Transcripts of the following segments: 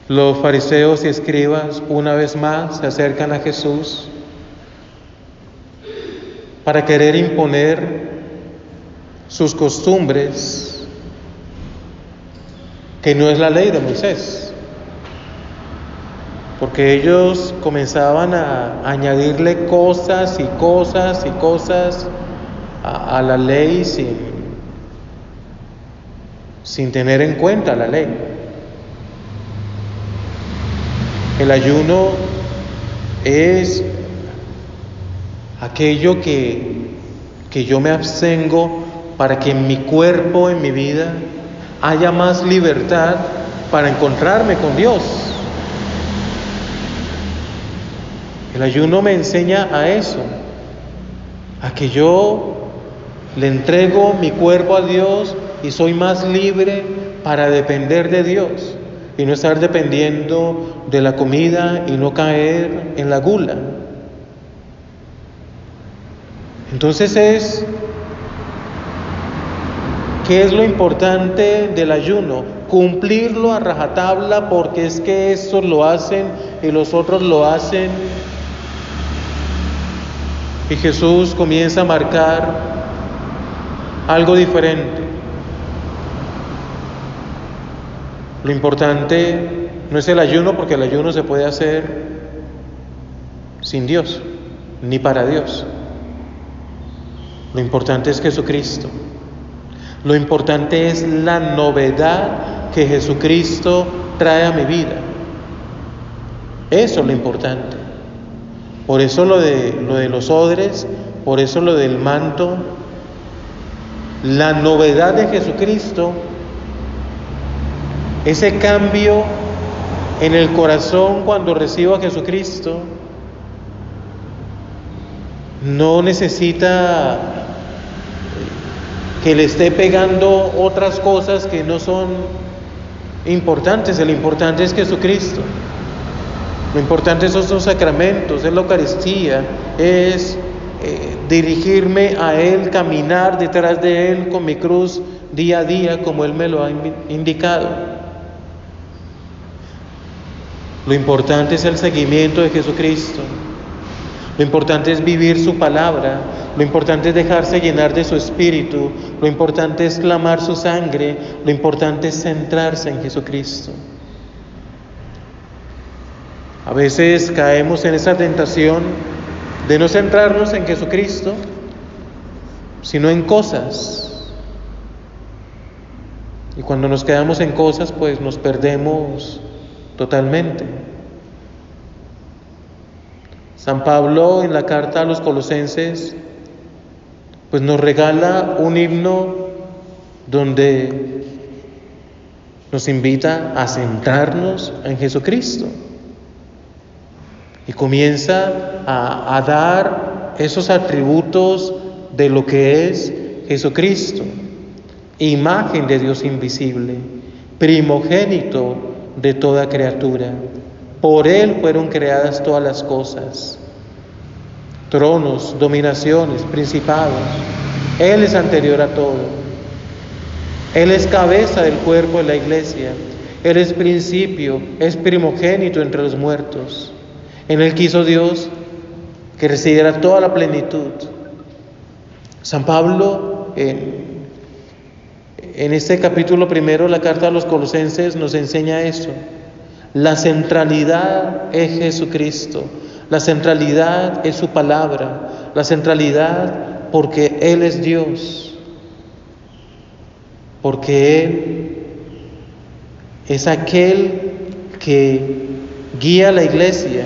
Los fariseos y escribas una vez más se acercan a Jesús para querer imponer sus costumbres, que no es la ley de Moisés, porque ellos comenzaban a añadirle cosas y cosas y cosas a la ley sin tener en cuenta la ley. El ayuno es aquello que yo me abstengo para que en mi cuerpo, en mi vida, haya más libertad para encontrarme con Dios. El ayuno me enseña a eso, a que yo le entrego mi cuerpo a Dios y soy más libre para depender de Dios y no estar dependiendo de la comida y no caer en la gula. Entonces ¿qué es lo importante del ayuno? Cumplirlo a rajatabla, porque es que estos lo hacen y los otros lo hacen. Y Jesús comienza a marcar algo diferente. Lo importante no es el ayuno, porque el ayuno se puede hacer sin Dios, ni para Dios. Lo importante es Jesucristo. Lo importante es la novedad que Jesucristo trae a mi vida. Eso es lo importante. Por eso lo de los odres, por eso lo del manto. La novedad de Jesucristo, ese cambio en el corazón cuando recibo a Jesucristo, no necesita que le esté pegando otras cosas que no son importantes. Lo importante es Jesucristo. Lo importante son sus sacramentos, es la Eucaristía, es dirigirme a Él, caminar detrás de Él con mi cruz día a día como Él me lo ha indicado. Lo importante es el seguimiento de Jesucristo. Lo importante es vivir su palabra. Lo importante es dejarse llenar de su espíritu. Lo importante es clamar su sangre. Lo importante es centrarse en Jesucristo. A veces caemos en esa tentación de no centrarnos en Jesucristo, sino en cosas. Y cuando nos quedamos en cosas, pues nos perdemos totalmente. San Pablo, en la carta a los Colosenses, pues nos regala un himno donde nos invita a centrarnos en Jesucristo. Y comienza a dar esos atributos de lo que es Jesucristo: imagen de Dios invisible, primogénito de toda criatura. Por Él fueron creadas todas las cosas, tronos, dominaciones, principados. Él es anterior a todo. Él es cabeza del cuerpo de la iglesia. Él es principio, es primogénito entre los muertos. En Él quiso Dios que residiera toda la plenitud. San Pablo, en este capítulo primero, la carta a los Colosenses, nos enseña eso. La centralidad es Jesucristo. La centralidad es su palabra. La centralidad porque Él es Dios. Porque Él es aquel que guía la iglesia,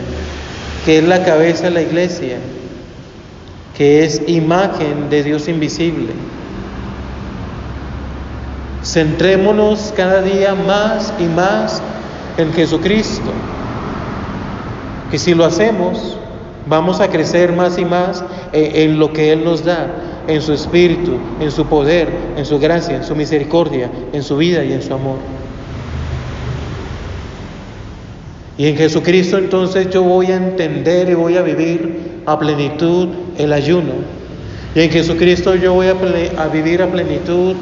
que es la cabeza de la iglesia, que es imagen de Dios invisible. Centrémonos cada día más y más en Jesucristo, que si lo hacemos, vamos a crecer más y más en lo que Él nos da, en su espíritu, en su poder, en su gracia, en su misericordia, en su vida y en su amor. Y en Jesucristo entonces yo voy a entender y voy a vivir a plenitud el ayuno. Y en Jesucristo yo voy a vivir a plenitud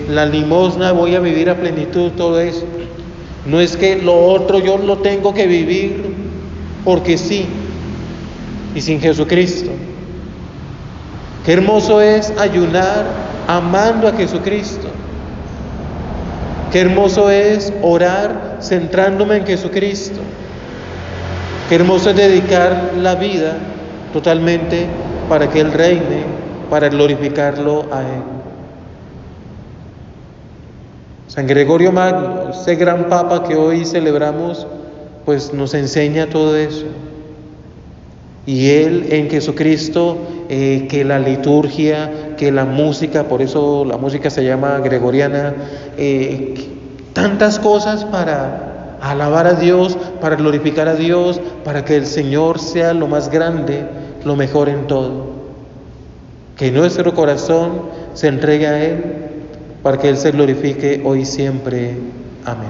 la limosna, voy a vivir a plenitud todo eso. No es que lo otro yo lo tengo que vivir porque sí, y sin Jesucristo. Qué hermoso es ayunar amando a Jesucristo. Qué hermoso es orar centrándome en Jesucristo. Qué hermoso es dedicar la vida totalmente para que Él reine, para glorificarlo a Él. San Gregorio Magno, ese gran papa que hoy celebramos, pues nos enseña todo eso. Y Él en Jesucristo, que la liturgia, que la música, por eso la música se llama gregoriana, tantas cosas para alabar a Dios, para glorificar a Dios, para que el Señor sea lo más grande, lo mejor en todo. Que nuestro corazón se entregue a Él, para que Él se glorifique hoy y siempre. Amén.